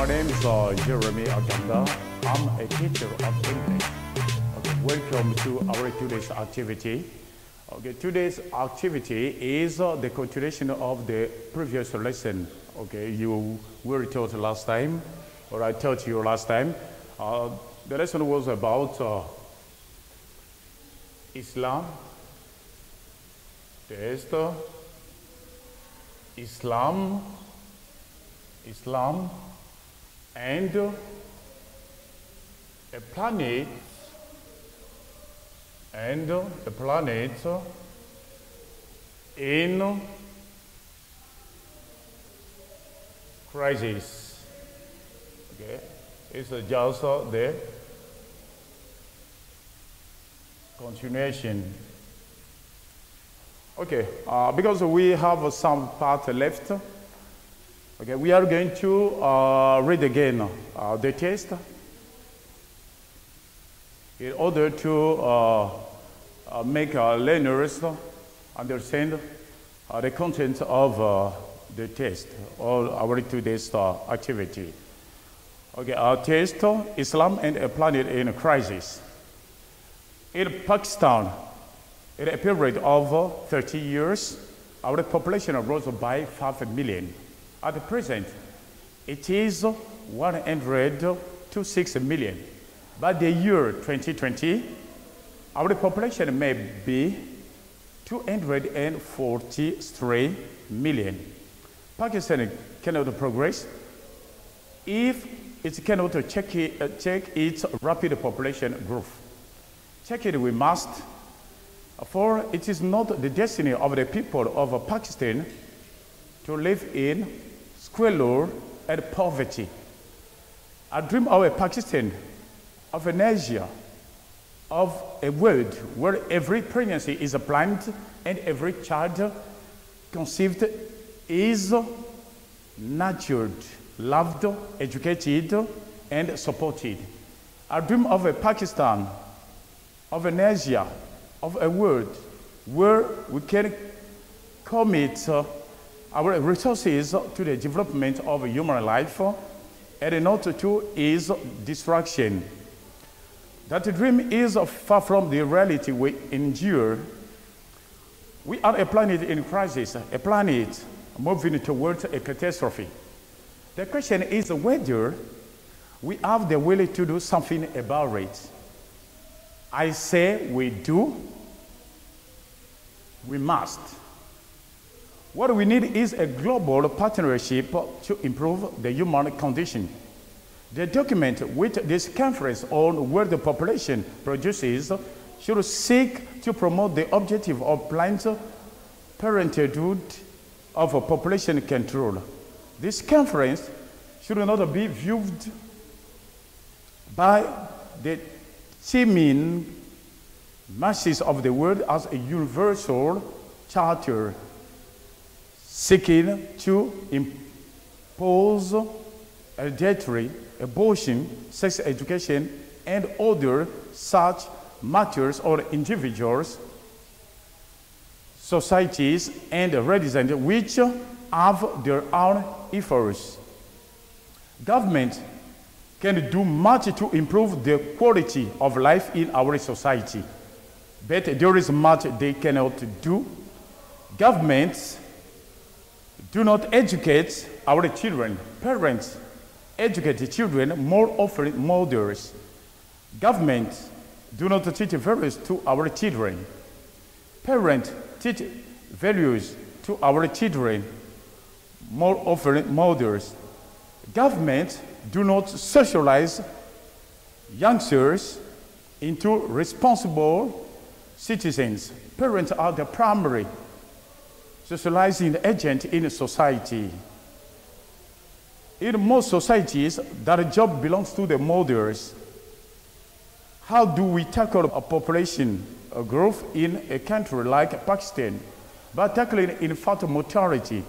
My name is Jeremy Aganda. I'm a teacher of English. Okay, welcome to our today's activity. Okay, today's activity is the continuation of the previous lesson. Okay, you were taught last time, or I taught you last time. The lesson was about Islam, Islam, and a planet, in crisis. Okay, it's just the continuation. Okay, because we have some part left. Okay, we are going to read again the text in order to make our learners understand the content of the text or our today's activity. Okay, our text, Islam and a planet in crisis. In Pakistan, in a period of 30 years, our population rose by 5 million. At the present, it is 126 million. By the year 2020, our population may be 243 million. Pakistan cannot progress if it cannot check its rapid population growth. Check it we must, for it is not the destiny of the people of Pakistan to live in squalor and poverty. I dream of a Pakistan, of an Asia, of a world where every pregnancy is planned and every child conceived is nurtured, loved, educated, and supported. I dream of a Pakistan, of an Asia, of a world where we can commit our resources to the development of human life and not to its destruction. That dream is far from the reality we endure. We are a planet in crisis, a planet moving towards a catastrophe. The question is whether we have the will to do something about it. I say we do, we must. What we need is a global partnership to improve the human condition. The document which this conference on world population produces should seek to promote the objective of planned parenthood of population control. This conference should not be viewed by the teeming masses of the world as a universal charter seeking to impose adultery, abortion, sex education, and other such matters on individuals, societies, and residents which have their own efforts. Government can do much to improve the quality of life in our society, but there is much they cannot do. Governments do not educate our children. Parents educate children, more often mothers. Governments do not teach values to our children. Parents teach values to our children, more often mothers. Governments do not socialize youngsters into responsible citizens. Parents are the primary socializing agent in society. In most societies, that job belongs to the mothers. How do we tackle a population growth in a country like Pakistan? By tackling infant mortality,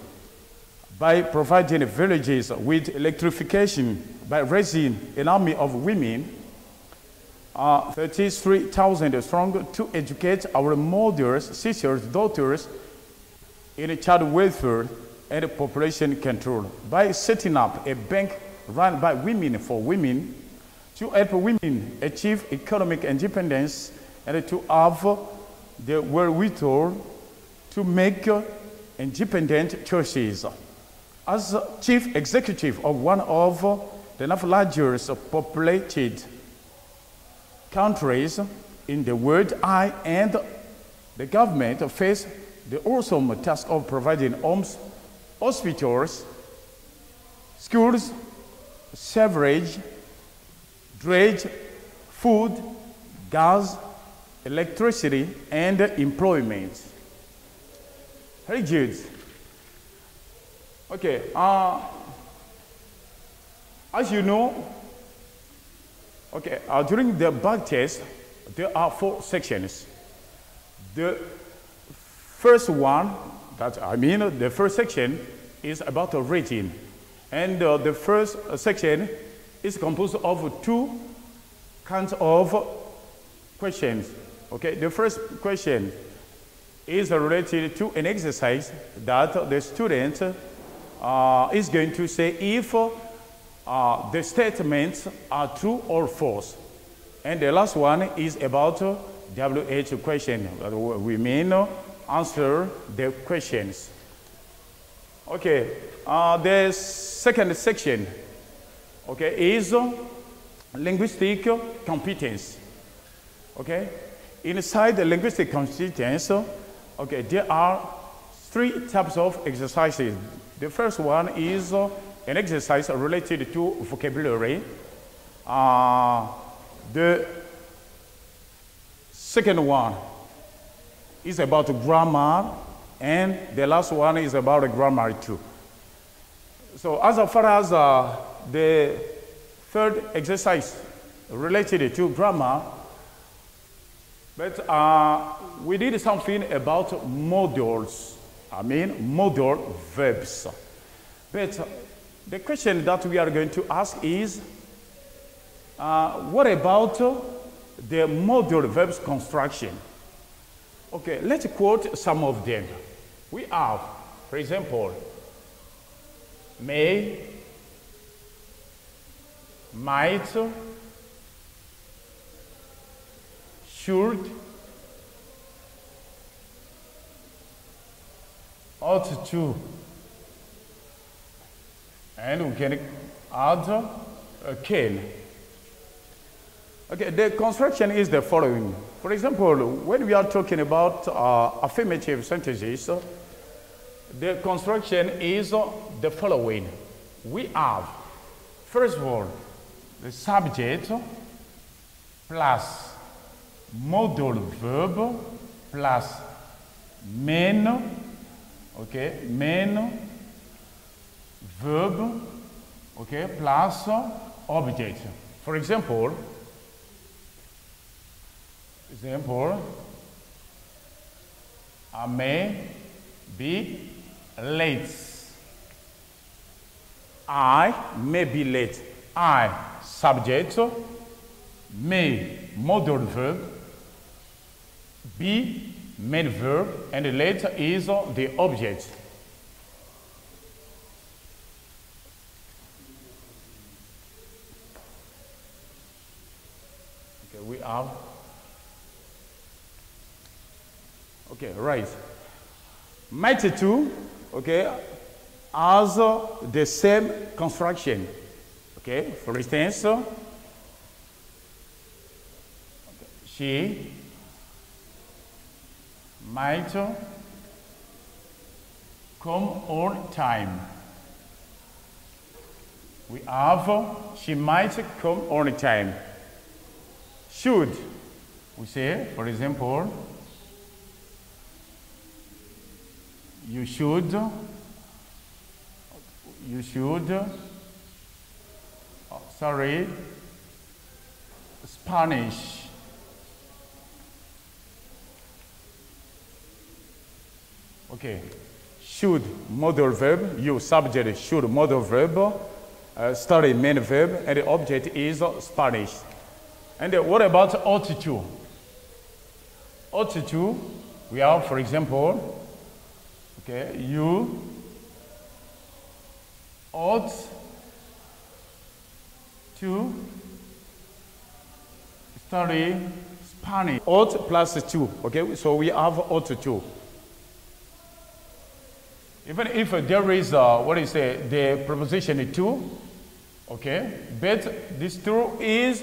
by providing villages with electrification, by raising an army of women, 33,000 strong, to educate our mothers, sisters, daughters in child welfare and population control, by setting up a bank run by women for women to help women achieve economic independence and to have the wherewithal to make independent choices. As chief executive of one of the largest populated countries in the world, I and the government face the awesome task of providing homes, hospitals, schools, sewerage, drainage, food, gas, electricity, and employment. Very good. Okay, as you know, okay, during the back test, there are 4 sections. The first one, the first section is about the rating. And the first section is composed of 2 kinds of questions. Okay, the first question is related to an exercise that the student is going to say if the statements are true or false. And the last one is about WH question. We mean answer the questions. Okay, the second section, okay, is linguistic competence. Okay, inside the linguistic competence, okay, there are 3 types of exercises. The first one is an exercise related to vocabulary. The second one is about grammar, and the last one is about grammar too. So as far as the third exercise related to grammar, but we did something about modals, modal verbs. But the question that we are going to ask is, what about the modal verbs construction? Okay, let's quote some of them. We have, for example, may, might, should, ought to, and we can add can. Okay, the construction is the following. For example, when we are talking about affirmative sentences, the construction is the following. We have, first of all, the subject plus modal verb plus main, okay, main verb, okay, plus object. For example, I may be late. I may be late. I, subject, may, modal verb, be, main verb, and late is the object. Okay, we have. Okay, right. Might too, okay, has the same construction. Okay, for instance, she might come on time. We have, she might come on time. Should, we say, for example, you should, Spanish. Okay, should, modal verb, you subject, should, modal verb, study, main verb, and the object is Spanish. And what about ought to? Ought to, we have, for example, okay, you ought to study Spanish. Ought plus 2, okay? So we have ought 2. Even if there is, the preposition to, okay? But this 2 is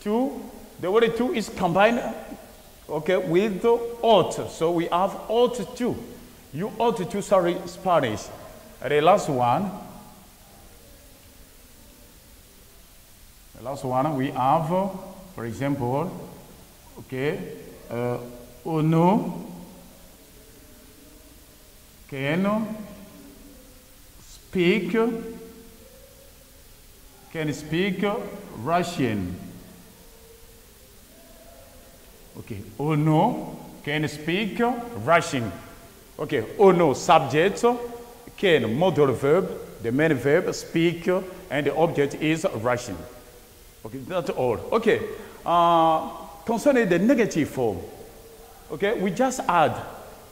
2, the word 2 is combined, okay, with the ought. So we have ought to. You ought to study Spanish. And the last one. The last one we have, for example, okay, Nous can speak Russian. Okay, Nous can speak Russian. Okay, Nous subject, can modal verb, the main verb speak, and the object is Russian. Okay, that's all. Okay, concerning the negative form, okay, we just add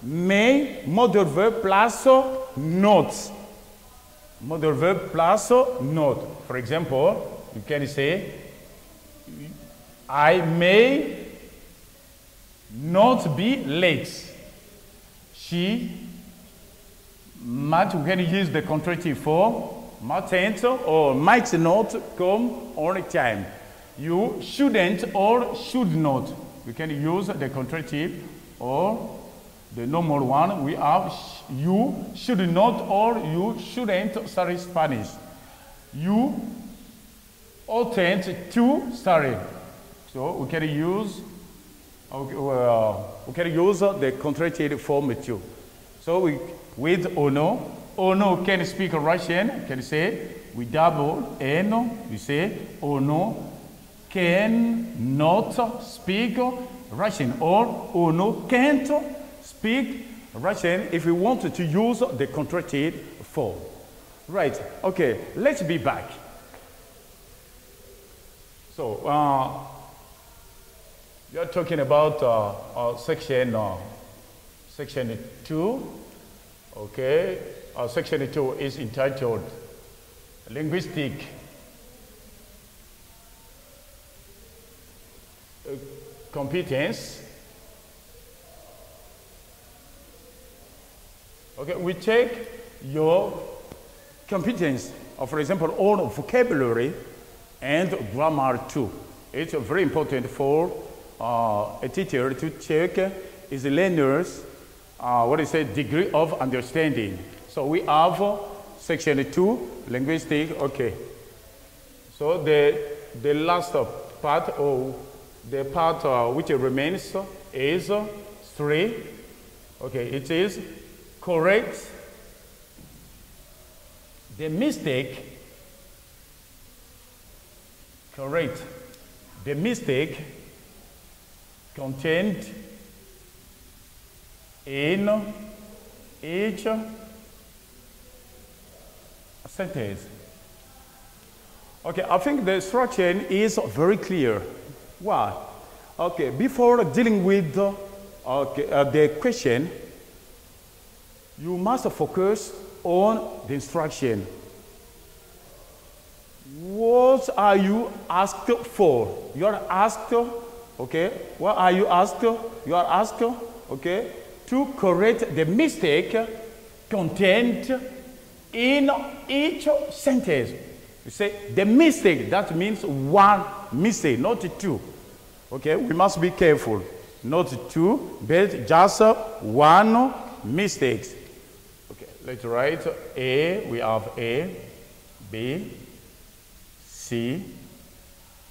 may, modal verb plus not. Modal verb plus not. For example, you can say, I may not be late. She might, we can use the contractive form, mightn't or might not come on time. You shouldn't or should not. We can use the contractive or the normal one. We have you should not or you shouldn't study Spanish. You oughtn't to study. So we can use the contractive form too. So with Nous can speak Russian, can say, we double N, we say, Nous can not speak Russian, or Nous can't speak Russian if we want to use the contracted form. Right, okay, let's be back. So, you're talking about section 2, okay? Section 2 is entitled Linguistic Competence. Okay, we take your competence, for example, on vocabulary and grammar too. It's very important for a teacher to check his learners' degree of understanding. So we have section 2, linguistic, okay. So the last part, or the part which remains is 3. Okay, it is correct the mistake, correct the mistake contained in each sentence. Okay, I think the instruction is very clear. Why? Okay, before dealing with the question, you must focus on the instruction. What are you asked for? You are asked, okay, what are you asked? You are asked, okay, to correct the mistake contained in each sentence. You say the mistake, that means one mistake, not two. Okay, we must be careful. Not two, but just one mistake. Okay, let's write A, we have A, B, C,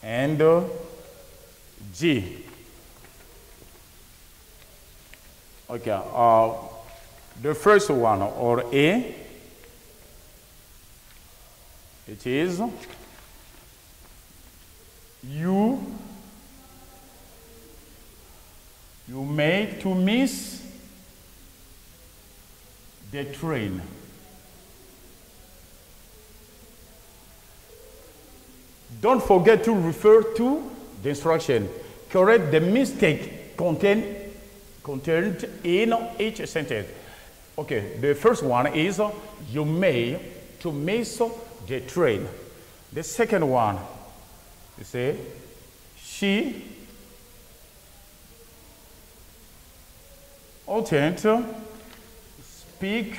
and G. Okay, the first one, or A, it is you may to miss the train. Don't forget to refer to the instruction. Correct the mistake contained in each sentence. Okay, the first one is you may to miss the train. The second one, you say, she oughtn't speak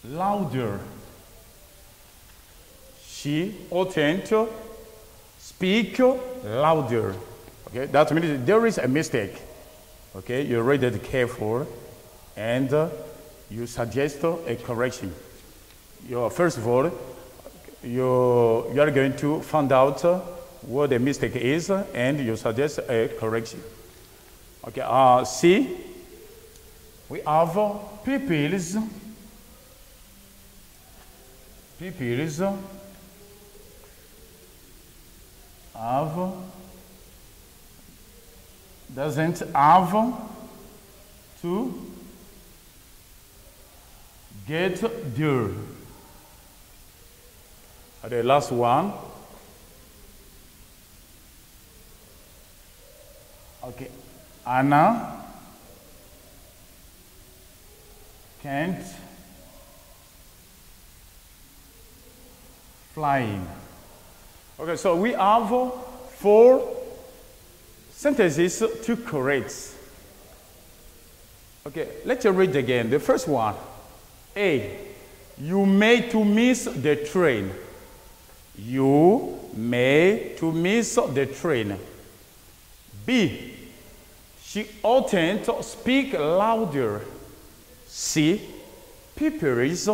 louder. She oughtn't speak louder. Okay, that means there is a mistake. Okay, you read it carefully and you suggest a correction. First of all, you are going to find out what the mistake is and you suggest a correction. Okay, C, we have pupils. Pupils have, doesn't have to get there. The last one. Okay, Anna can't flying. Okay, so we have 4 sentences to correct. Okay, let's read again. The first one. A, you may to miss the train. You may to miss the train. B, she oughtn't speak louder. C, pupils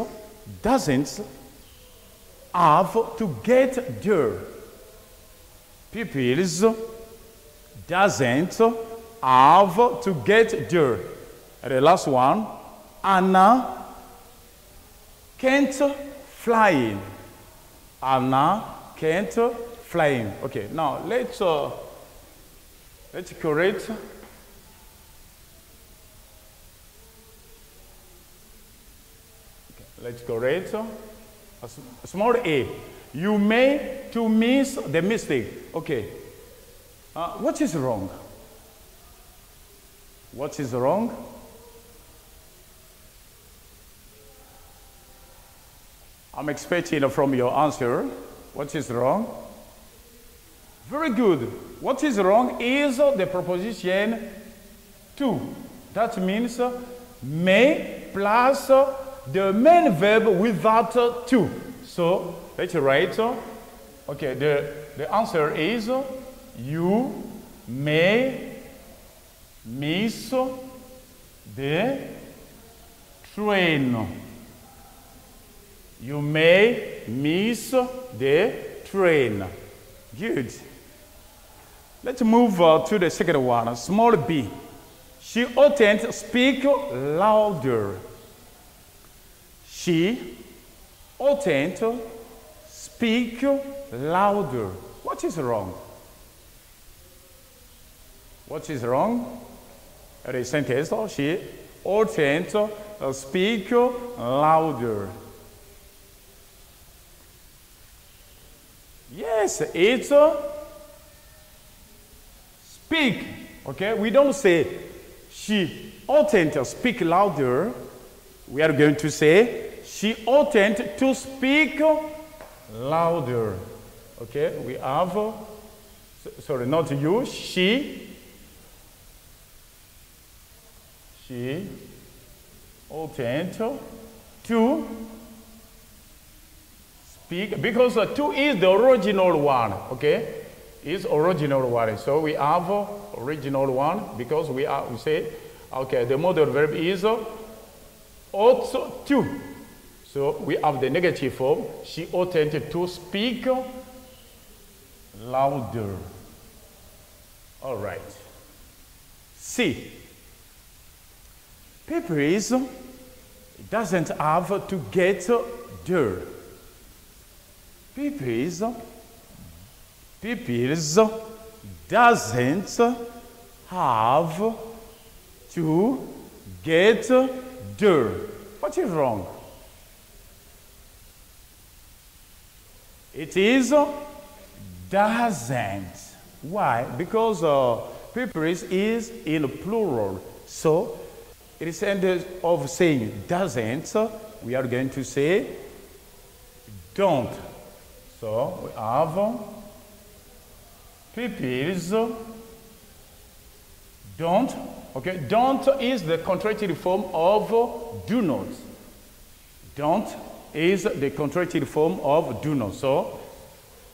doesn't have to get there. Pupils doesn't have to get there. And the last one, Anna can't fly. Anna can't fly. Okay, now let's correct. Okay, let's correct. A small a. You may to miss the mistake. Okay. What is wrong? What is wrong? I'm expecting from your answer. What is wrong? Very good. What is wrong is the preposition to. That means may plus the main verb without to. So let's write. Okay, the answer is you may miss the train. You may miss the train. Good. Let's move to the second one, small b. She oughtn't speak louder. She oughtn't speak louder. What is wrong? What is wrong? The sentence, she oughtn't speak louder. Yes, it's speak. Okay, we don't say she oughtn't speak louder. We are going to say she oughtn't to speak louder. Okay, we have, sorry, not you, she oughtn't to speak, because 2 is the original one, okay? Is original one. So we have original one because we say, okay, the modal verb is ought to. So we have the negative form. She oughtn't to speak louder. All right. C. Pupils doesn't have to get there. Pupils doesn't have to get there. What is wrong? It is doesn't. Why? Because pupils is in plural. So Instead of saying doesn't, we are going to say don't. So we have pupils don't. Okay, don't is the contracted form of do not. Don't is the contracted form of do not. So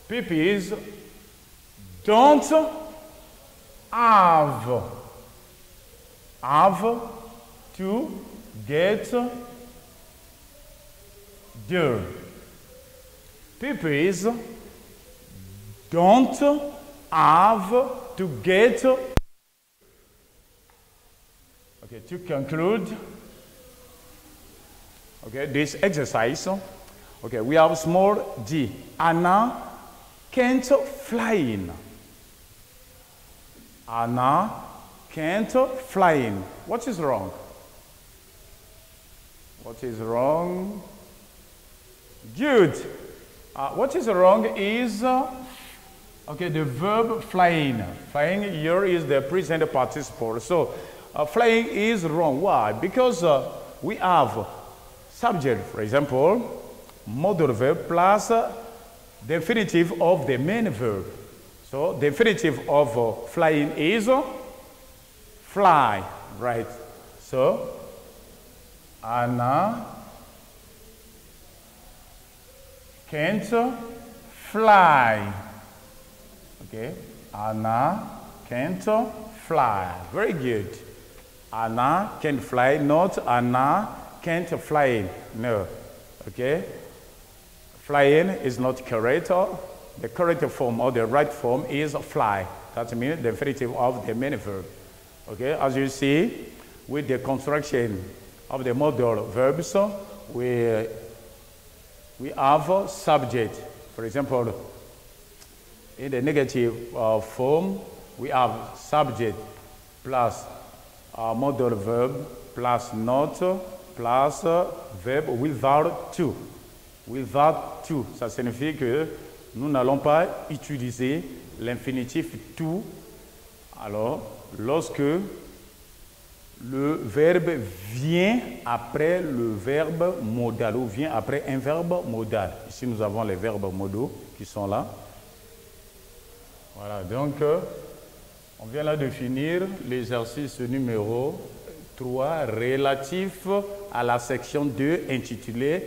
pupils don't have to get there. Pupils don't have to get. Okay, to conclude, okay, this exercise, okay, we have small d. Anna can't fly in. Anna can't fly in. What is wrong? What is wrong? Good. What is wrong is, okay, the verb flying. Flying here is the present participle. So, flying is wrong. Why? Because we have subject, for example, modal verb plus the infinitive of the main verb. So, the infinitive of flying is fly, right? So, Anna can't fly. Okay, Anna can't fly. Very good. Anna can fly, not Anna can't fly. No. Okay? Flying is not correct. The correct form or the right form is fly. That means the infinitive of the main verb. Okay? As you see, with the construction of the modal verbs, we have subject. For example, in the negative form, we have subject plus modal verb plus not plus verbe without to. Without to, ça signifie que nous n'allons pas utiliser l'infinitif to. Alors, lorsque le verbe vient après le verbe modal ou vient après un verbe modal. Ici, nous avons les verbes modaux qui sont là. Voilà, donc on vient là de finir l'exercice numéro 3 relatif à la section 2 intitulée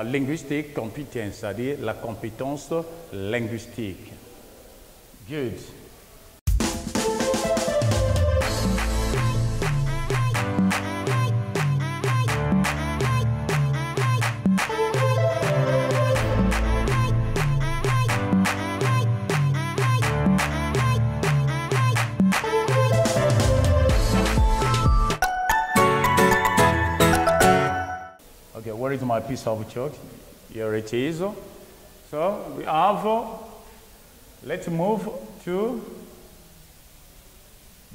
Linguistique Competence, c'est-à-dire la compétence linguistique. Good. Where is my piece of chalk? Here it is. So we have, let's move to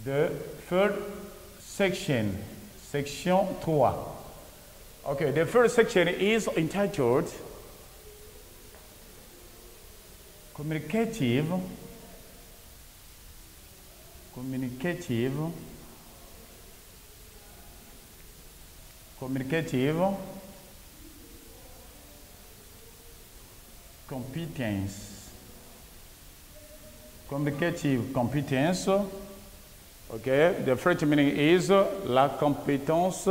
the third section, section 3. Okay, the first section is entitled Communicative competence. Communicative competence. Okay, the first meaning is la compétence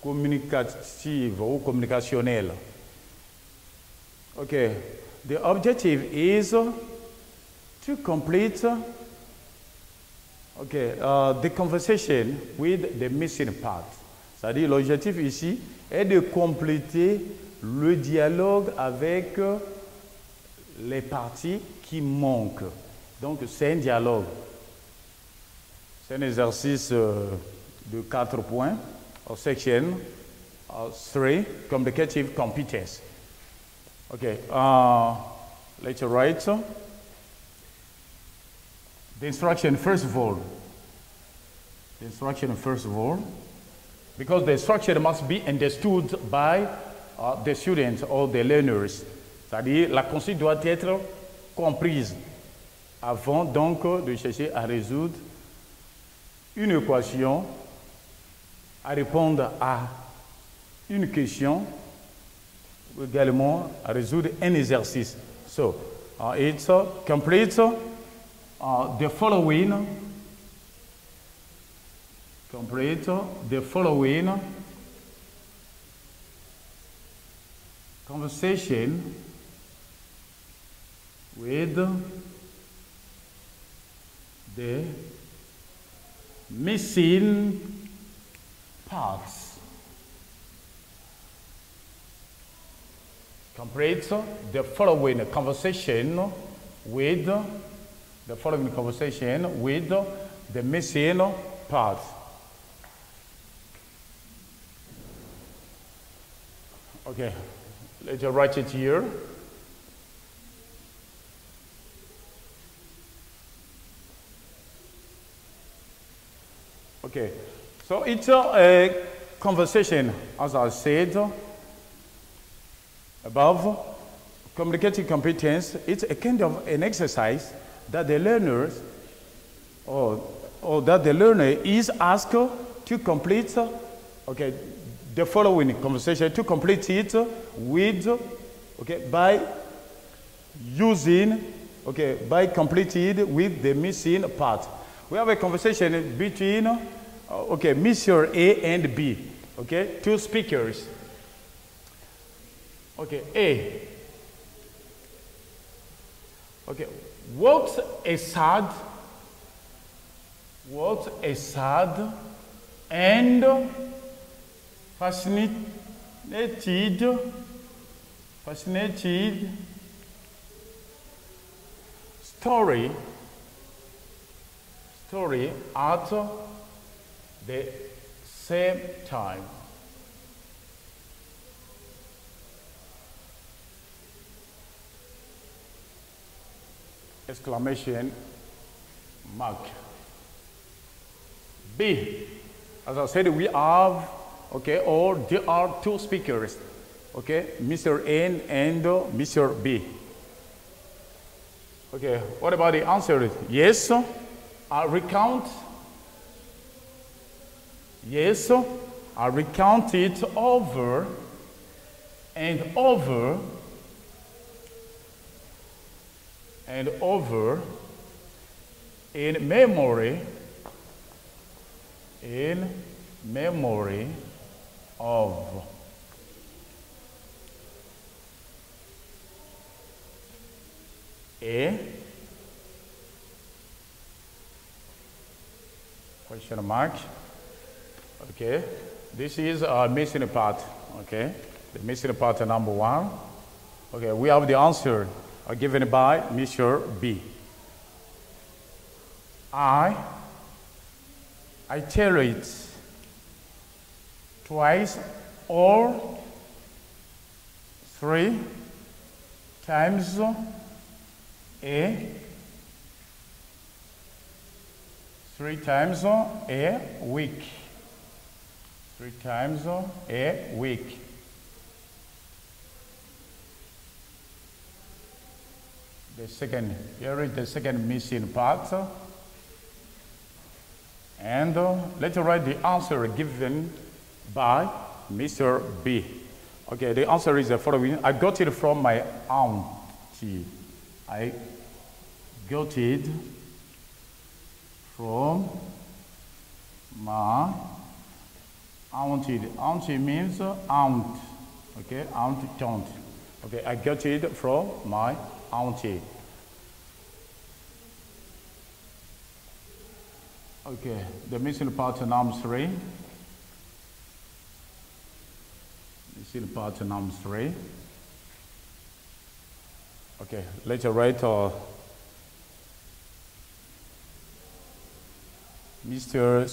communicative ou communicationnelle. Okay, the objective is to complete the conversation with the missing part. C'est-à-dire l'objectif ici est de compléter le dialogue avec les parties qui manquent. Donc c'est un dialogue. C'est un exercice de 4 points. Section 3, communicative competence. Okay, let's write the instruction first of all. The instruction first of all, because the instruction must be understood by the students or the learners. C'est-à-dire, la consigne doit être comprise avant donc de chercher à résoudre une équation à répondre à une question ou également à résoudre un exercice. So, it's complete the following. Complete the following conversation with the missing parts. Complete the following conversation with the missing parts. Okay, let's write it here. Okay, so it's a conversation, as I said above. Communicative competence, it's a kind of an exercise that the learners or that the learner is asked to complete, okay, the following conversation, to complete it with, okay, by using, okay, by completed with the missing part. We have a conversation between, okay, Mr. A and B, okay, two speakers. Okay, A. Okay, what a sad and fascinated story at the same time. Exclamation mark. B. As I said, we have, okay, or there are two speakers, okay, Mr. N and Mr. B. Okay, what about the answer? Yes, I recount. Yes, I recount it over and over and over in memory of. A question mark. Okay, this is our missing part. Okay, the missing part number one. Okay, we have the answer given by Mr. B. I tell it twice or three times a week. 3 times a week. The second, here is the second missing part. And let's write the answer given by Mr. B. Okay, the answer is the following. I got it from my auntie. I got it from my auntie. Auntie means aunt. Okay, aunt, don't. Okay, I got it from my auntie. Okay, the missing part number 3. Missing part number 3. Okay, let's write Mr.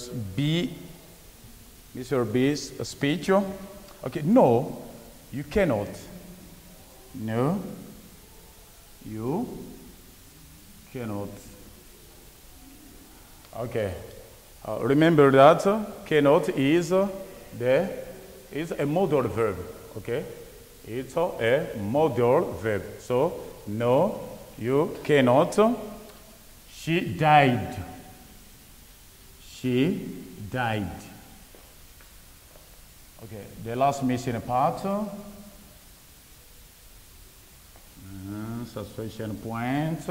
B's speech. Okay, no, you cannot. No, you cannot. Okay, remember that cannot is a modal verb. Okay, it's a modal verb. So no, you cannot. She died. She died. Okay, the last missing part. Suspension point.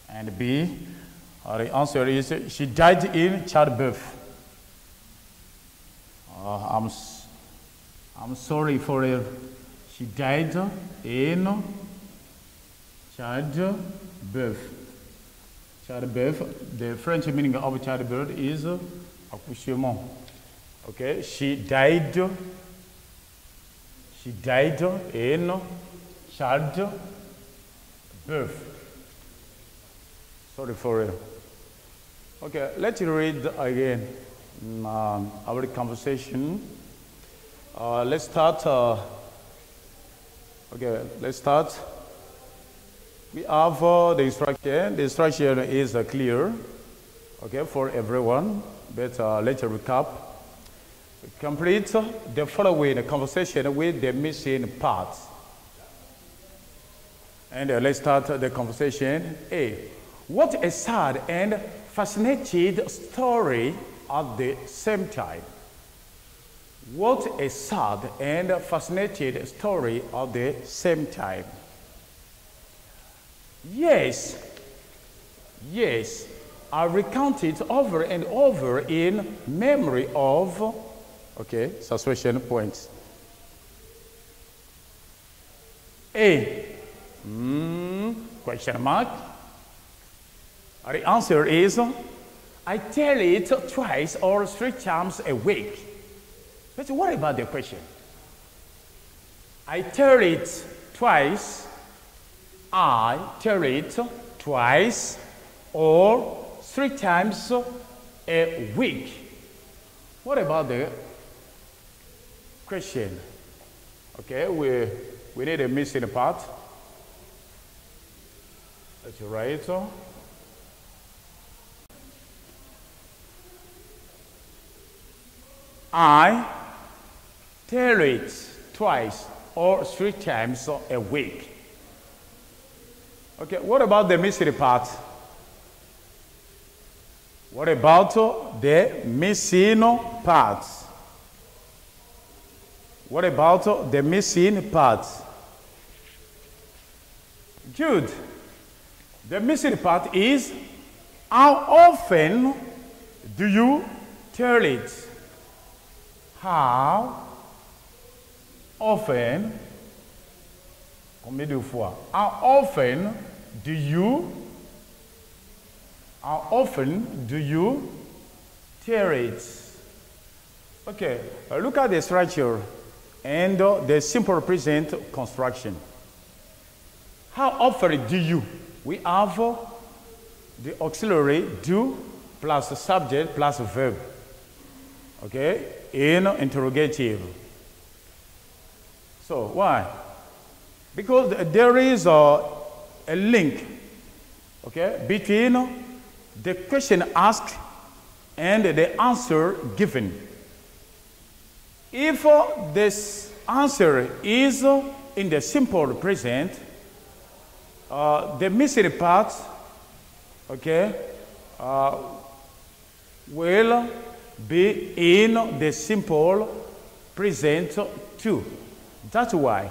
And B. The answer is she died in childbirth. I'm sorry for her. She died in childbirth. Childbirth, the French meaning of childbirth is accouchement. Okay, she died in childbirth. Sorry for it. Okay, let's read again our conversation. Let's start. Okay, let's start. We have the instruction. The instruction is clear, okay, for everyone. But let's recap. Complete the following conversation with the missing parts. And let's start the conversation. A. What a sad and fascinating story at the same time. What a sad and fascinating story at the same time. Yes, I recount it over and over in memory of, okay, suspension points. A, question mark. The answer is, I tell it twice or 3 times a week. But what about the question? I tell it twice. I tell it twice or 3 times a week. What about the question? Okay, we need a missing part. Let's write. I tell it twice or 3 times a week. Okay, what about the missing part? What about the missing part? What about the missing part? Good. The missing part is, how often do you tell it? How often, combien de fois? How often do you tell it? Okay, look at the structure and the simple present construction. How often do you? We have the auxiliary do plus the subject plus verb. Okay, in interrogative. So why? Because there is a link, okay, between the question asked and the answer given. If this answer is in the simple present, the missing part, okay, will be in the simple present too. That's why.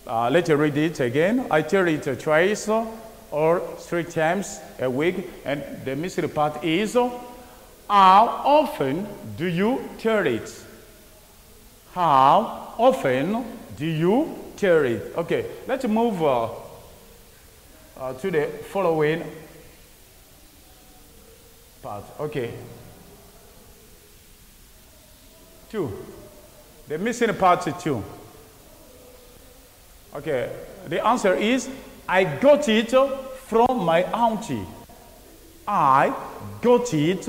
Let's read it again. I tell it twice or 3 times a week, and the missing part is, how often do you tell it? How often do you tell it? Okay, let's move to the following part. Okay. 2. The missing part 2. Okay, the answer is, I got it from my auntie. I got it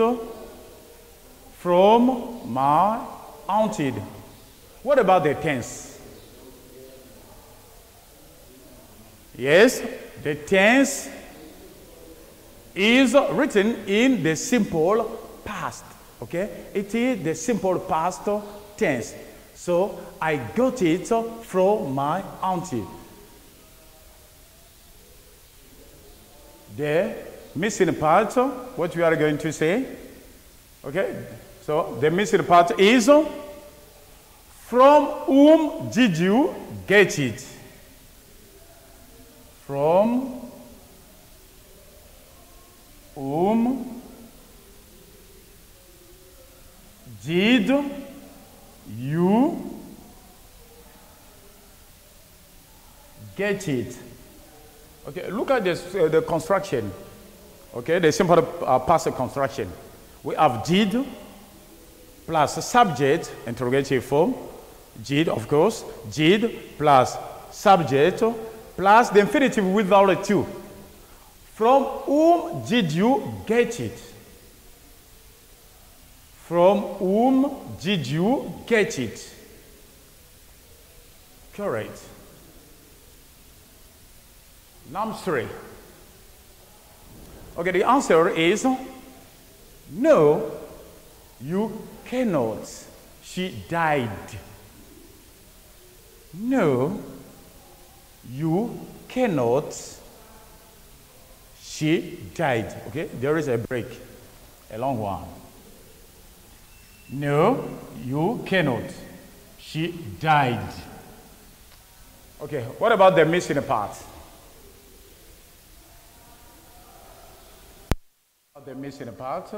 from my auntie. What about the tense? Yes, the tense is written in the simple past. Okay, it is the simple past tense. So I got it from my auntie. The missing part, what we are going to say, okay, So the missing part is from whom did you get it? From whom did you get it? Okay, look at this, the construction. Okay, the simple past construction. We have did plus subject, interrogative form. Did, of course. Did plus subject plus the infinitive without a to. From whom did you get it? From whom did you get it? Correct. Number 3. Okay, the answer is no, you cannot. She died. No, you cannot. She died. Okay, there is a break, a long one. No, you cannot. She died. Okay, what about the missing part? The missing part.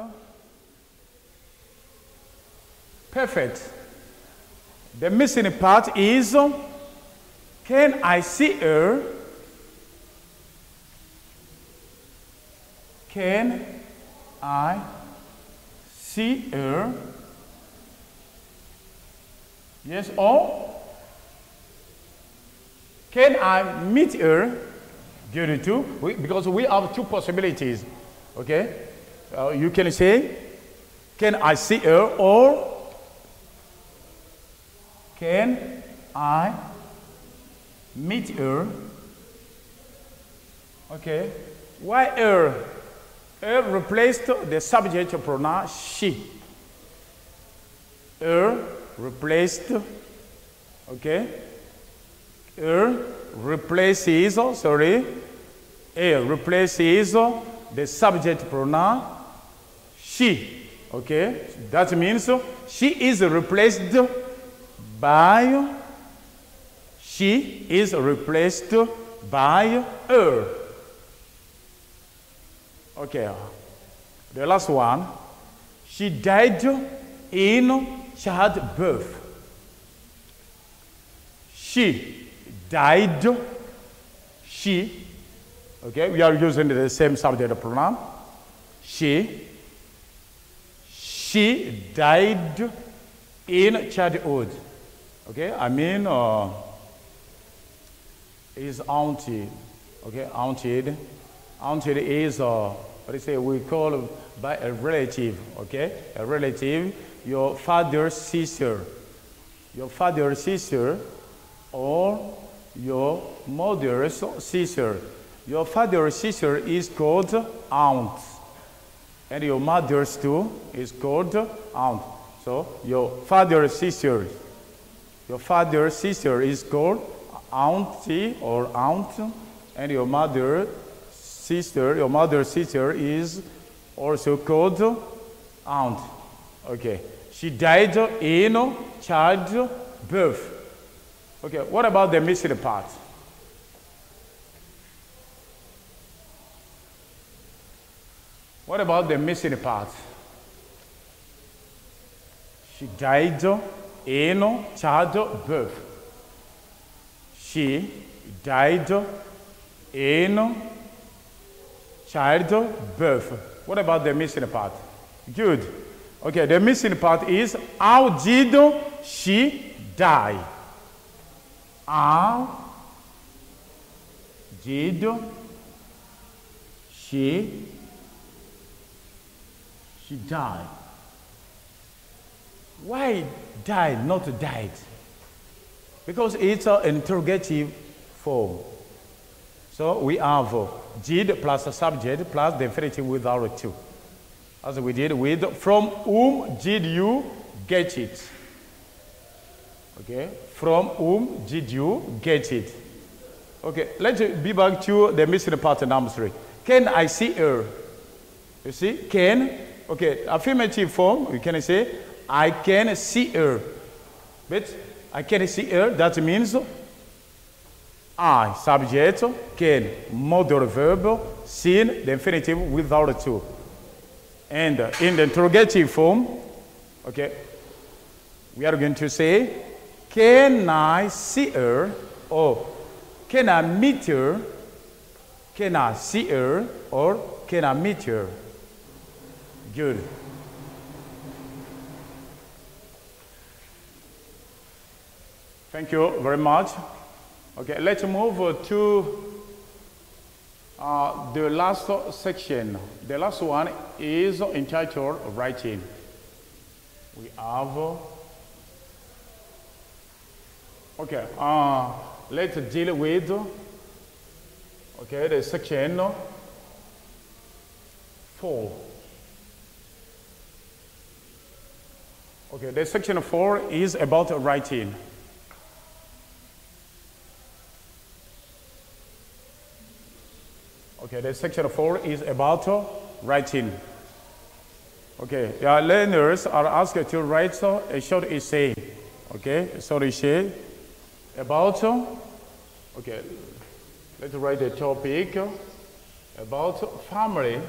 Perfect. The missing part is, can I see her? Can I see her? Yes or? Can I meet her? Good too. Because we have two possibilities. Okay? You can say, can I see her? Or, can I meet her? Okay. Why her? Her replaced the subject pronoun she. Her replaced, okay? Her replaces, sorry. Her replaces the subject pronoun she. Okay? That means she is replaced by, she is replaced by her. Okay. The last one. She died in childbirth. She died. She. Okay, we are using the same subject pronoun. She died in childhood. Okay, I mean, is auntie. Okay, auntie. Auntie is, what do you say, we call by a relative. Okay, a relative, your father's sister. Your father's sister or your mother's sister. Your father's sister is called aunt. And your mother's too is called aunt. So your father's sister is called auntie or aunt. And your mother's sister is also called aunt. Okay. She died in childbirth. Okay, what about the missing part? What about the missing part? She died in childbirth. She died in childbirth. What about the missing part? Good. Okay, the missing part is, how did she die? How did she died? Why died, not died? Because it's an interrogative form. So we have did plus a subject plus the infinitive without a to. As we did with, from whom did you get it? Okay, from whom did you get it? Okay, let's be back to the missing part number 3. Can I see her? You see, can Okay, affirmative form, we can say, I can see her. But I can see her, that means I, subject, can, modal verb, seen, the infinitive without to. And in the interrogative form, okay, we are going to say, can I see her? Or can I meet her? Can I see her? Or can I meet her? Good. Thank you very much. Okay, let's move to the last section. The last one is entitled writing. We have, okay, let's deal with, okay, the section 4. Okay, the section 4 is about writing. Okay, the section 4 is about writing. Okay, your learners are asked to write a short essay. Okay, a short essay about, okay, let's write a topic about family.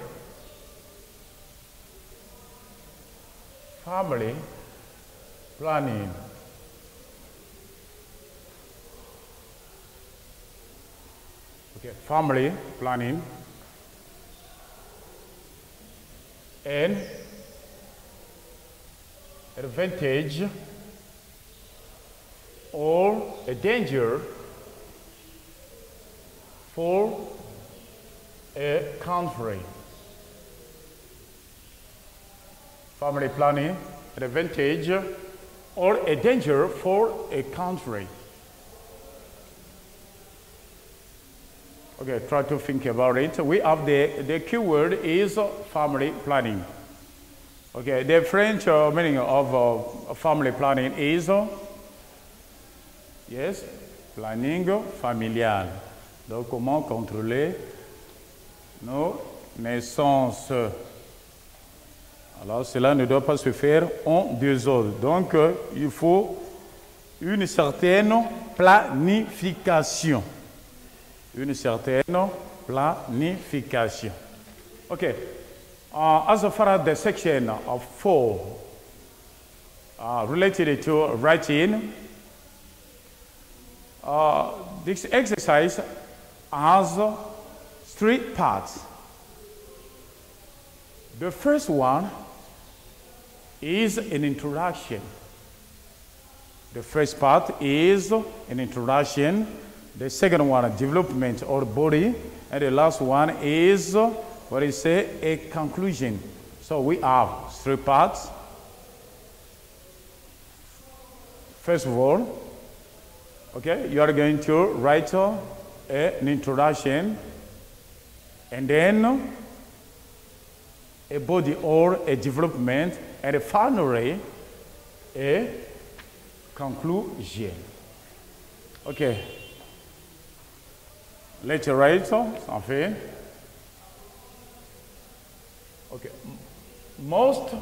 Family planning. Okay, family planning and advantage or a danger for a country. Family planning, an advantage or a danger for a country. Okay, try to think about it. We have the keyword is family planning. Okay, the French meaning of family planning is, yes, planning familial. Donc, comment contrôler nos naissances. Alors, cela ne doit pas se faire en désordre. Donc, il faut une certaine planification. Une certaine planification. Okay. As far as the section of 4 related to writing, this exercise has 3 parts. The first one is an introduction. The first part is an introduction. The second one, development or body. And the last one is, what is a conclusion. So we have 3 parts. First of all, okay, you are going to write an introduction and then a body or a development, and finally a conclusion. Okay. Let's write, en fait. Okay. Most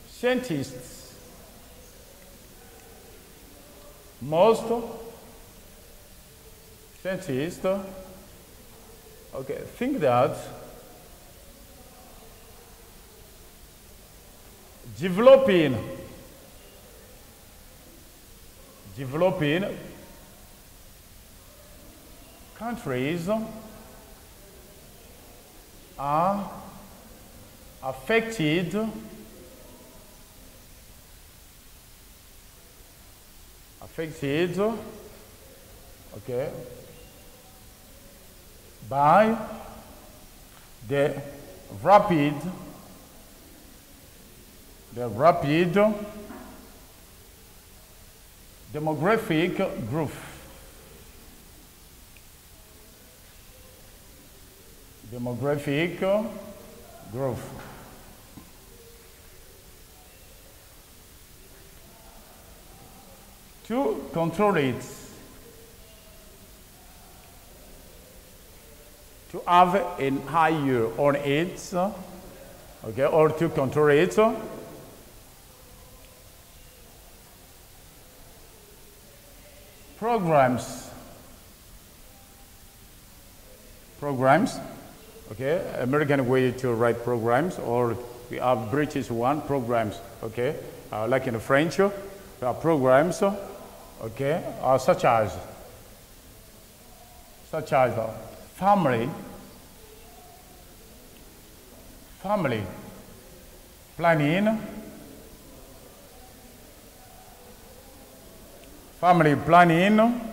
scientists okay, think that developing countries are affected okay, by the rapid demographic growth. Demographic growth. To control it, to have an higher on it, okay, or to control it. Programs, okay, American way to write programs, or we have British one, programs, okay, like in French, programs, okay, such as family planning,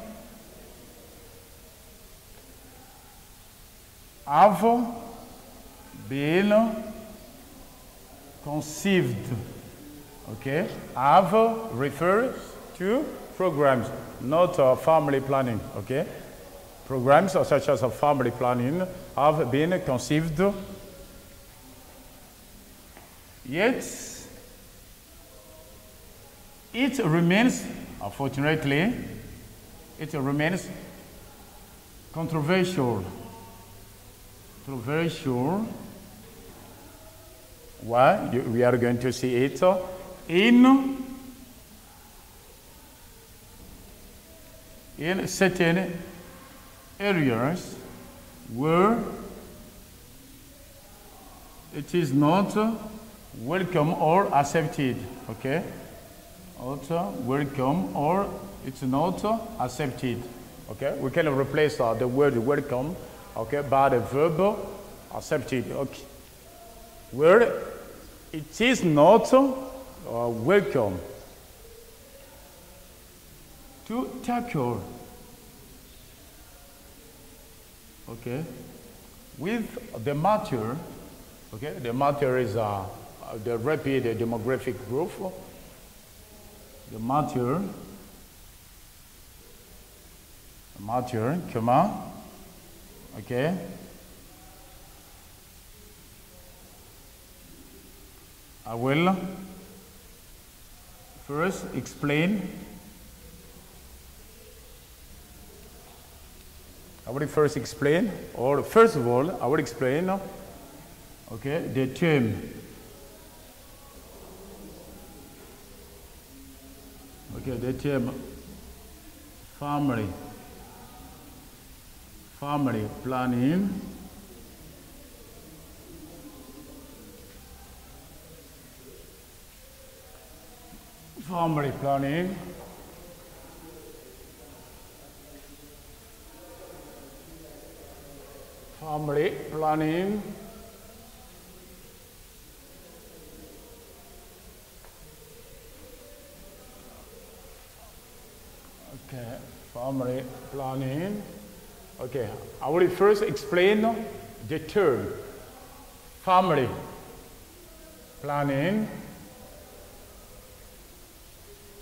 have been conceived. Okay, have refers to programs, not family planning. Okay, programs such as family planning have been conceived. Yet it remains, unfortunately, it remains controversial. Why? We are going to see it in certain areas where it is not welcome or accepted. Okay, not welcome or it's not accepted. Okay, we can replace the word welcome, okay, by the verb accepted. Okay, where it is not welcome to tackle, okay, with the matter. Okay, the matter is the rapid demographic growth. The matter, comma, okay. I will first explain. Or first of all, I will explain, okay, the term. Okay, the term family planning. Family planning. Okay, family planning. Okay, I will first explain the term family planning.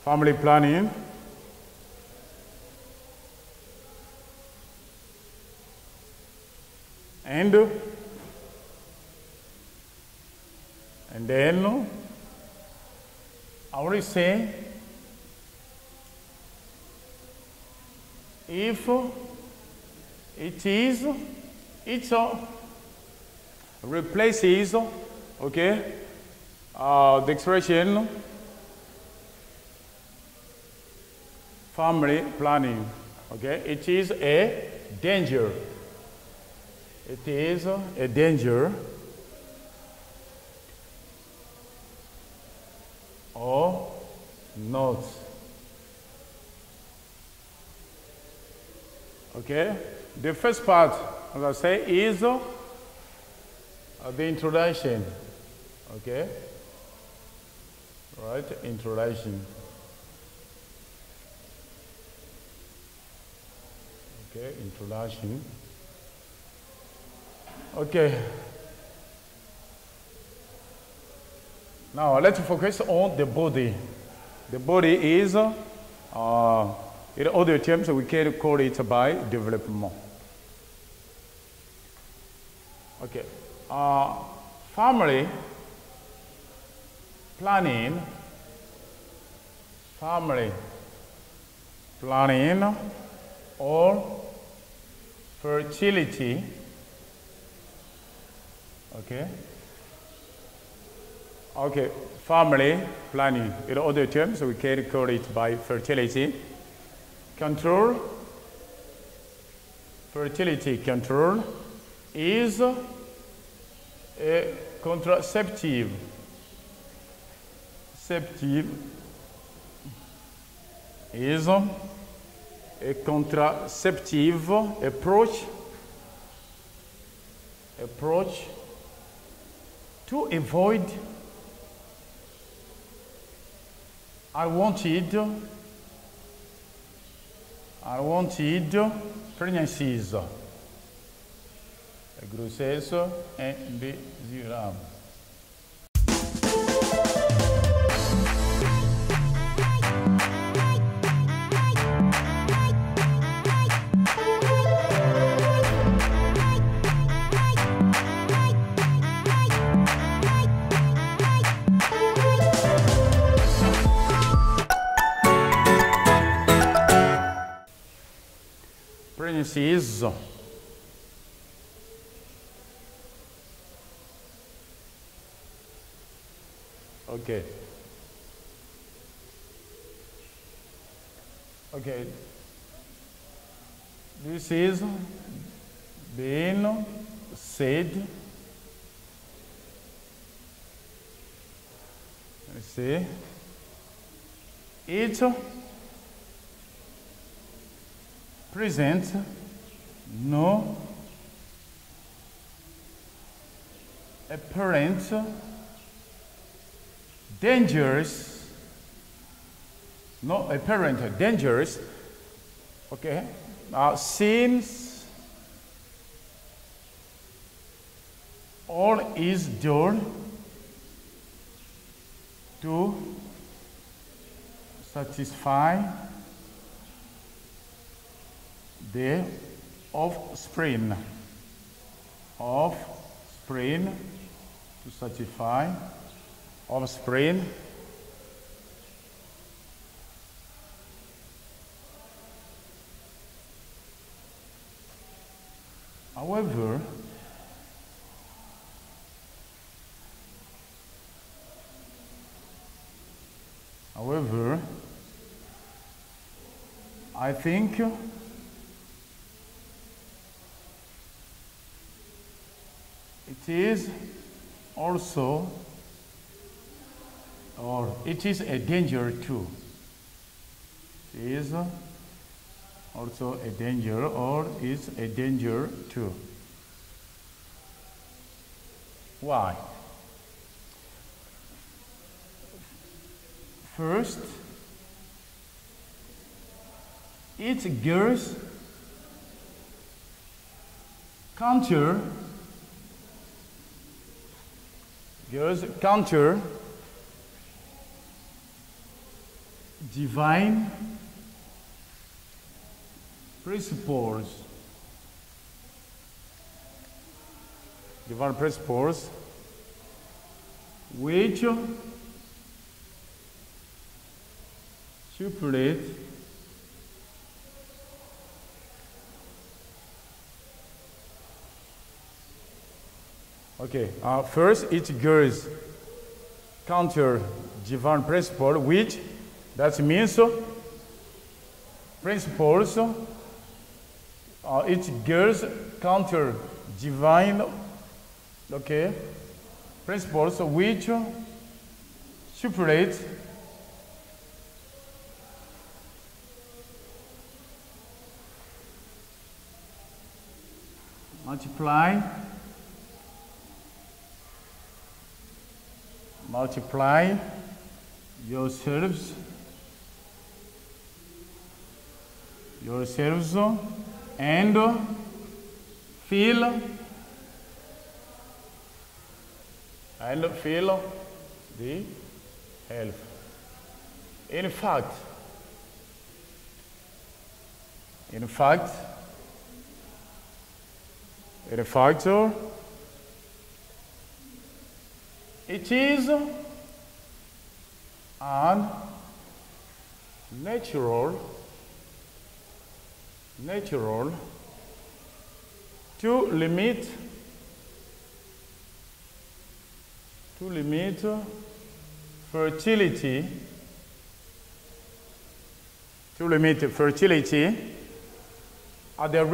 Family planning. And then I will say if it replaces, okay, the expression family planning, okay, it is a danger. It is a danger or not. Okay, the first part, as I say, is the introduction. Okay, right, introduction. Okay, introduction. Okay. Now let's focus on the body. The body is, in other terms, we can call it by development. Okay. Family planning or fertility, okay, Okay, family planning. In other terms, we can call it by fertility control. Fertility control is a contraceptive. Is a contraceptive approach to avoid unwanted pregnancies, grossesse indésirable. Pregnancies. Okay. Okay. This is being said. Let's see. It presents no apparent dangers, okay, since all is done to satisfy the offspring, to satisfy offspring. However, I think it is also, or it is a danger too. It is also a danger, or is a danger too. Why? First, it gives counter divine principles. Which stipulate okay, first it gives counter divine principle, which that means principles. It gives counter divine, okay, principles which stipulate multiply yourselves and feel the health. In fact, it is natural to limit to limit fertility, at the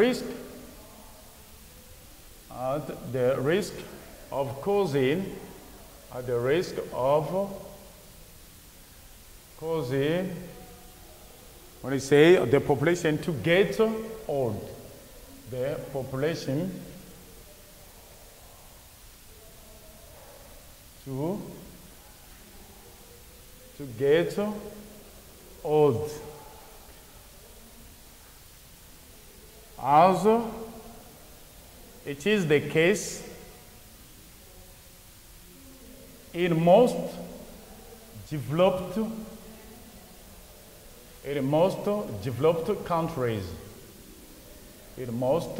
risk of causing, when I say the population to get old, the population to get old, as it is the case in most developed countries. In most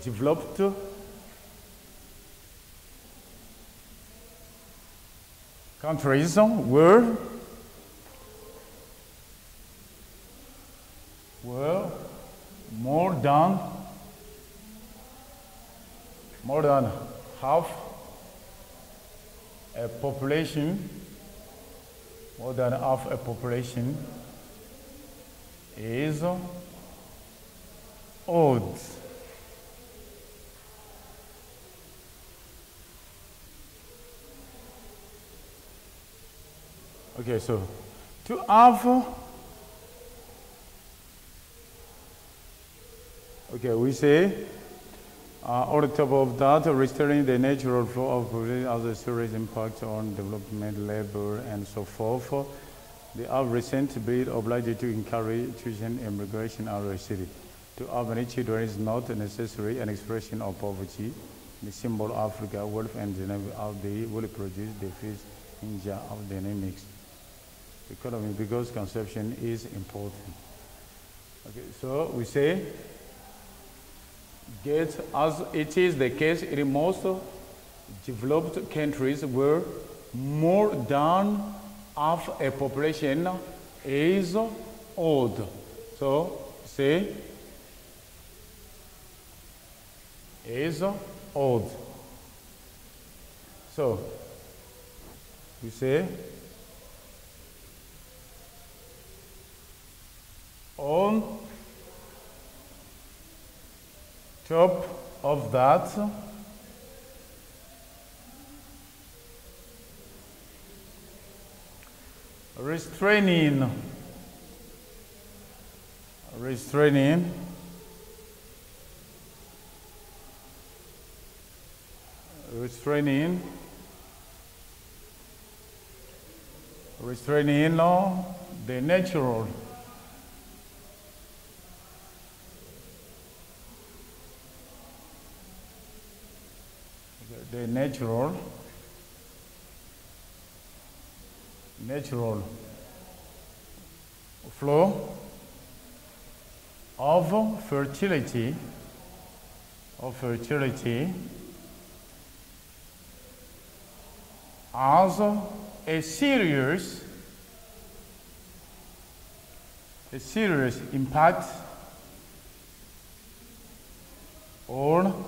developed countries were more than half a population, is old. Okay, so to have, we say, on the top of that, restoring the natural flow of population has a serious impact on development, labor, and so forth. They have recently been obliged to encourage tuition immigration out of the city. To have many children is not necessarily an expression of poverty. The symbol of Africa, wealth, and they will produce the first danger of dynamics economy, because consumption is important. Okay, so we say, get, as it is the case in most developed countries where more than half a population is old. So say is old. So we say on top of that, restraining the natural flow of fertility as a serious impact on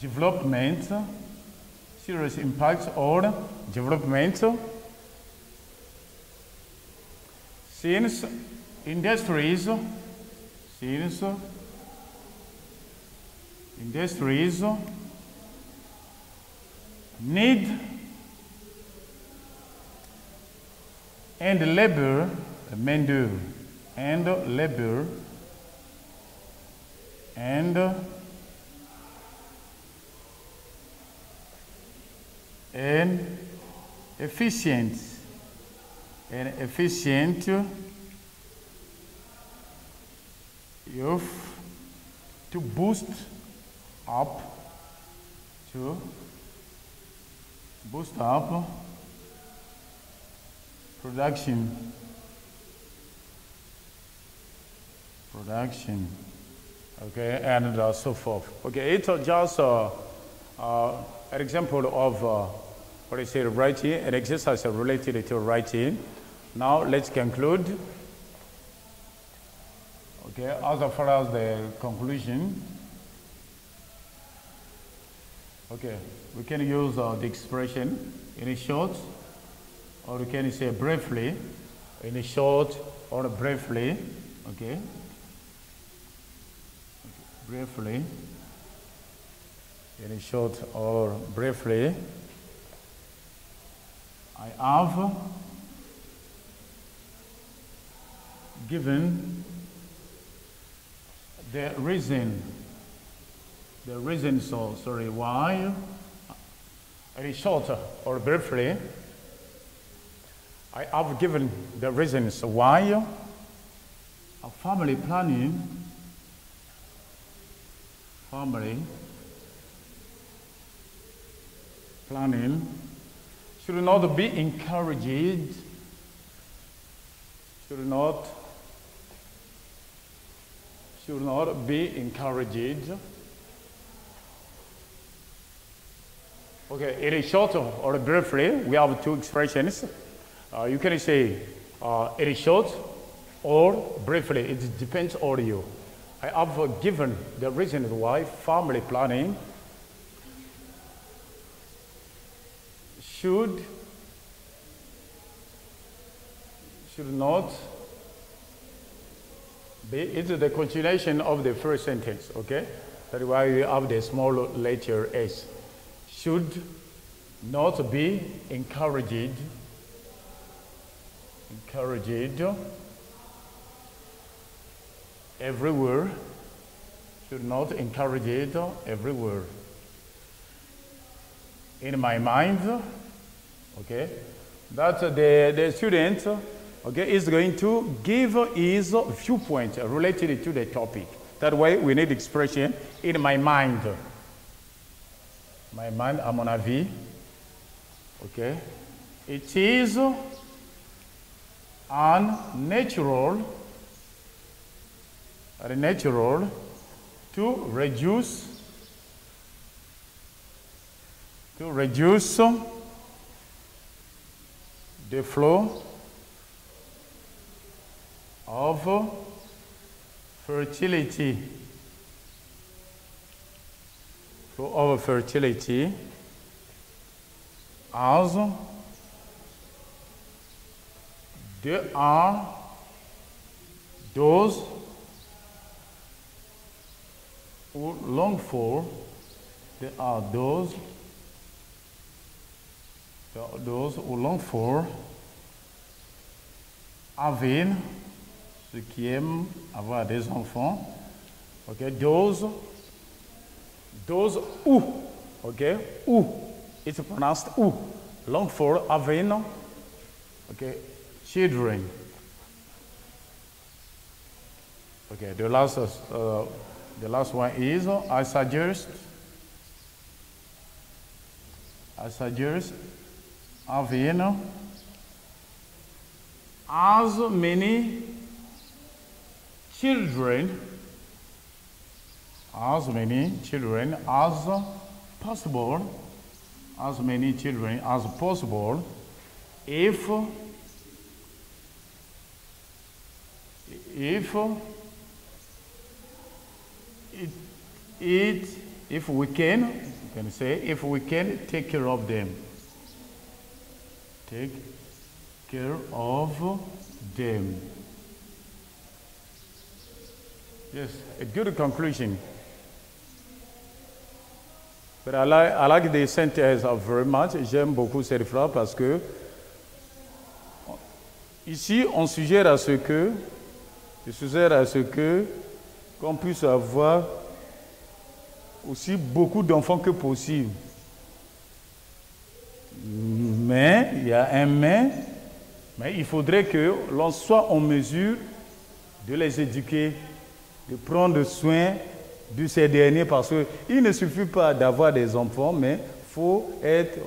development, since industries need and labor, and efficient youth to boost up production, okay, and so forth. Okay, it's just an example of what I say, writing, an exercise related to writing. Now let's conclude. Okay, as far as the conclusion, Okay, we can use the expression in a short, or we can say briefly, in a short or briefly, okay? Briefly, in a short or briefly, I have given the reason, why, in a short or briefly, I have given the reasons why a family planning should not be encouraged, should not be encouraged. Okay, in a short or briefly, we have two expressions. You can say in a short or briefly, it depends on you. I have given the reason why family planning should not be, it's the continuation of the first sentence, okay? That's why we have the small letter S. Should not be encouraged, everywhere, should not encourage it everywhere. In my mind, okay, that the student, okay, is going to give his viewpoint related to the topic. That way, we need expression in my mind. My mind, à mon avis, okay, it is unnatural to reduce the flow of fertility. As there are those who long for, having, ceux qui aiment avoir des enfants, okay, those who, okay, who, it's pronounced who, long for having, okay, children. Okay, the last one is I suggest having as many children as possible, if we can, you can say, if we can take care of them. Take care of them. Yes, a good conclusion. But I like the sentence very much. J'aime beaucoup cette phrase parce que ici, on suggère à ce que qu'on puisse avoir aussi beaucoup d'enfants que possible. Mais, il y a un mais il faudrait que l'on soit en mesure de les éduquer, de prendre soin de ces derniers, parce qu'il ne suffit pas d'avoir des enfants, mais faut être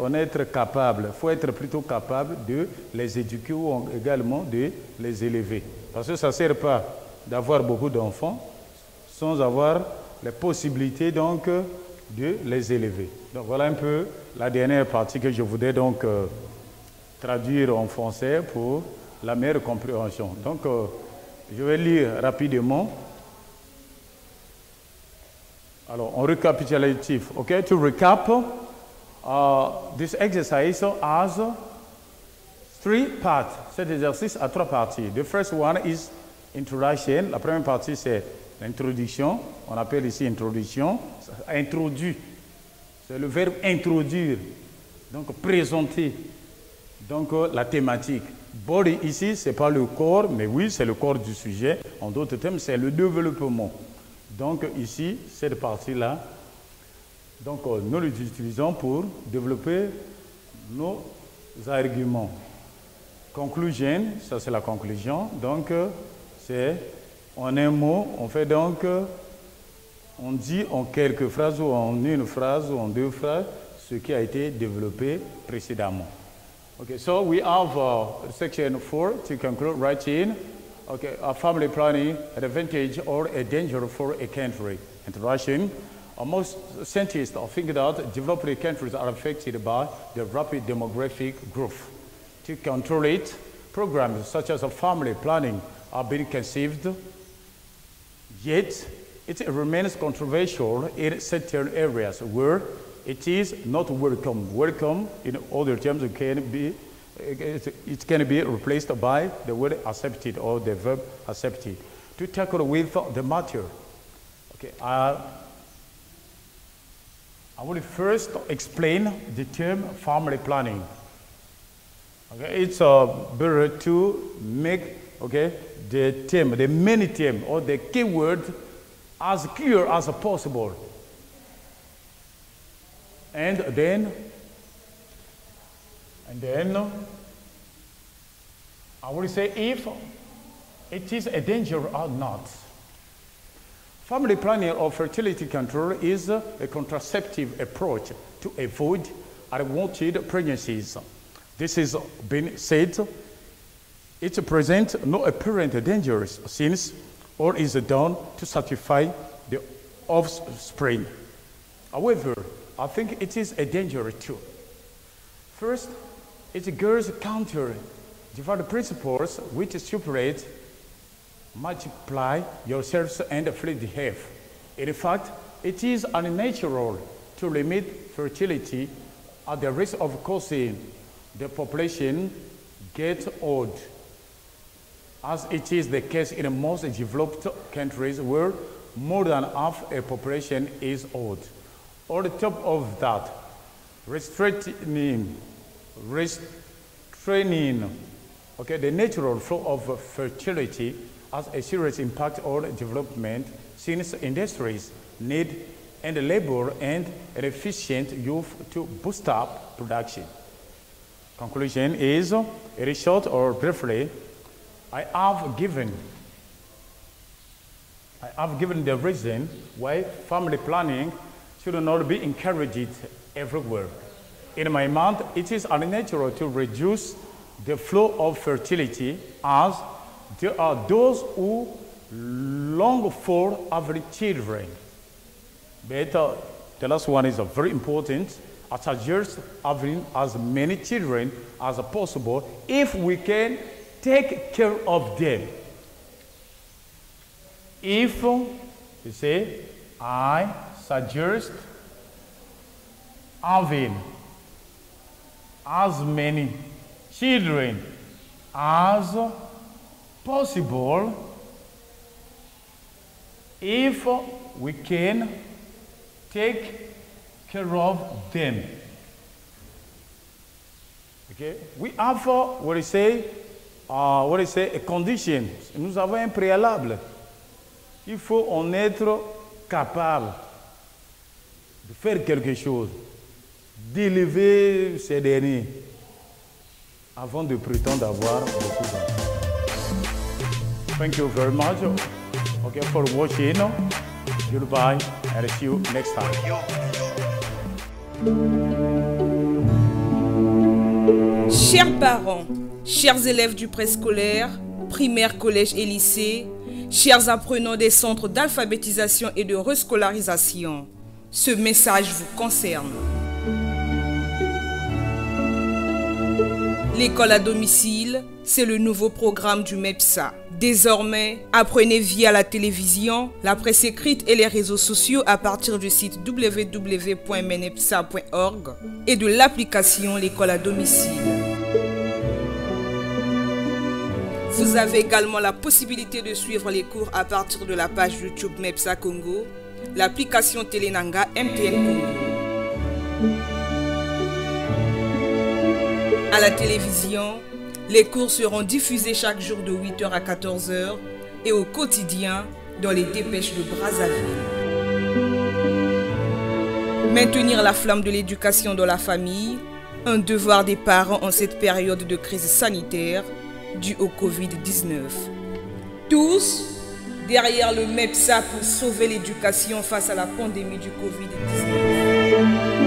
plutôt capable de les éduquer ou également de les élever. Parce que ça ne sert pas d'avoir beaucoup d'enfants sans avoir les possibilités donc de les élever. Donc voilà un peu la dernière partie que je voudrais donc traduire en français pour la meilleure compréhension. Donc je vais lire rapidement. Alors, en récapitulatif, okay, to recap, This exercise has 3 parts. Cet exercice a 3 parties. The first one is introduction. La première partie, c'est l'introduction. On appelle ici introduction. Introduit. C'est le verbe introduire. Donc, présenter. Donc, la thématique. Body ici, ce n'est pas le corps, mais oui, c'est le corps du sujet. En d'autres termes, c'est le développement. Donc, ici, cette partie-là, donc, nous l'utilisons pour développer nos arguments. Conclusion, ça c'est la conclusion. Donc, c'est en un mot, on fait donc, on dit en quelques phrases ou en une phrase ou en 2 phrases ce qui a été développé précédemment. Okay, so we have section 4 to conclude writing. Okay, a family planning, an advantage or a danger for a country. Introduction. Most scientists think that developing countries are affected by the rapid demographic growth. To control it, programs such as family planning are being conceived, yet it remains controversial in certain areas where it is not welcome. Welcome, in other terms, it can be replaced by the word accepted or the verb accepted. To tackle with the matter, okay, I will first explain the term family planning. Okay, it's better to make the term, the main term or the keyword as clear as possible. And then I will say if it is a danger or not. Family planning or fertility control is a contraceptive approach to avoid unwanted pregnancies. This has been said, it presents no apparent dangers since all is done to satisfy the offspring. However, I think it is a danger too. First, it goes counter the principles which separate, multiply yourselves and feed the half. In fact, it is unnatural to limit fertility at the risk of causing the population get old, as it is the case in most developed countries where more than half a population is old. On the top of that, restraining the natural flow of fertility has a serious impact on development since industries need and labor and an efficient youth to boost up production. Conclusion is, it is short or briefly, I have given the reason why family planning should not be encouraged everywhere. In my mind, it is unnatural to reduce the flow of fertility as there are those who long for having children. But the last one is very important. I suggest having as many children as possible if we can take care of them. If, you say, I suggest having as many children as possible if we can take care of them. Okay? We have what I say a condition. Nous avons un préalable. Il faut en être capable de faire quelque chose, d'élever ces derniers avant de prétendre avoir beaucoup d'enfants. Thank you very much for watching. Goodbye and see you next time. Chers parents, chers élèves du préscolaire, primaire, collège et lycée, chers apprenants des centres d'alphabétisation et de rescolarisation, ce message vous concerne. L'école à domicile, c'est le nouveau programme du MEPSA. Désormais, apprenez via la télévision, la presse écrite et les réseaux sociaux à partir du site www.menepsa.org et de l'application L'école à domicile. Vous avez également la possibilité de suivre les cours à partir de la page YouTube MEPSA Congo, l'application Télénanga MTN Congo. À la télévision, les cours seront diffusés chaque jour de 8h à 14h et au quotidien dans les dépêches de Brazzaville. Maintenir la flamme de l'éducation dans la famille, un devoir des parents en cette période de crise sanitaire due au Covid-19. Tous derrière le MEPSA pour sauver l'éducation face à la pandémie du Covid-19.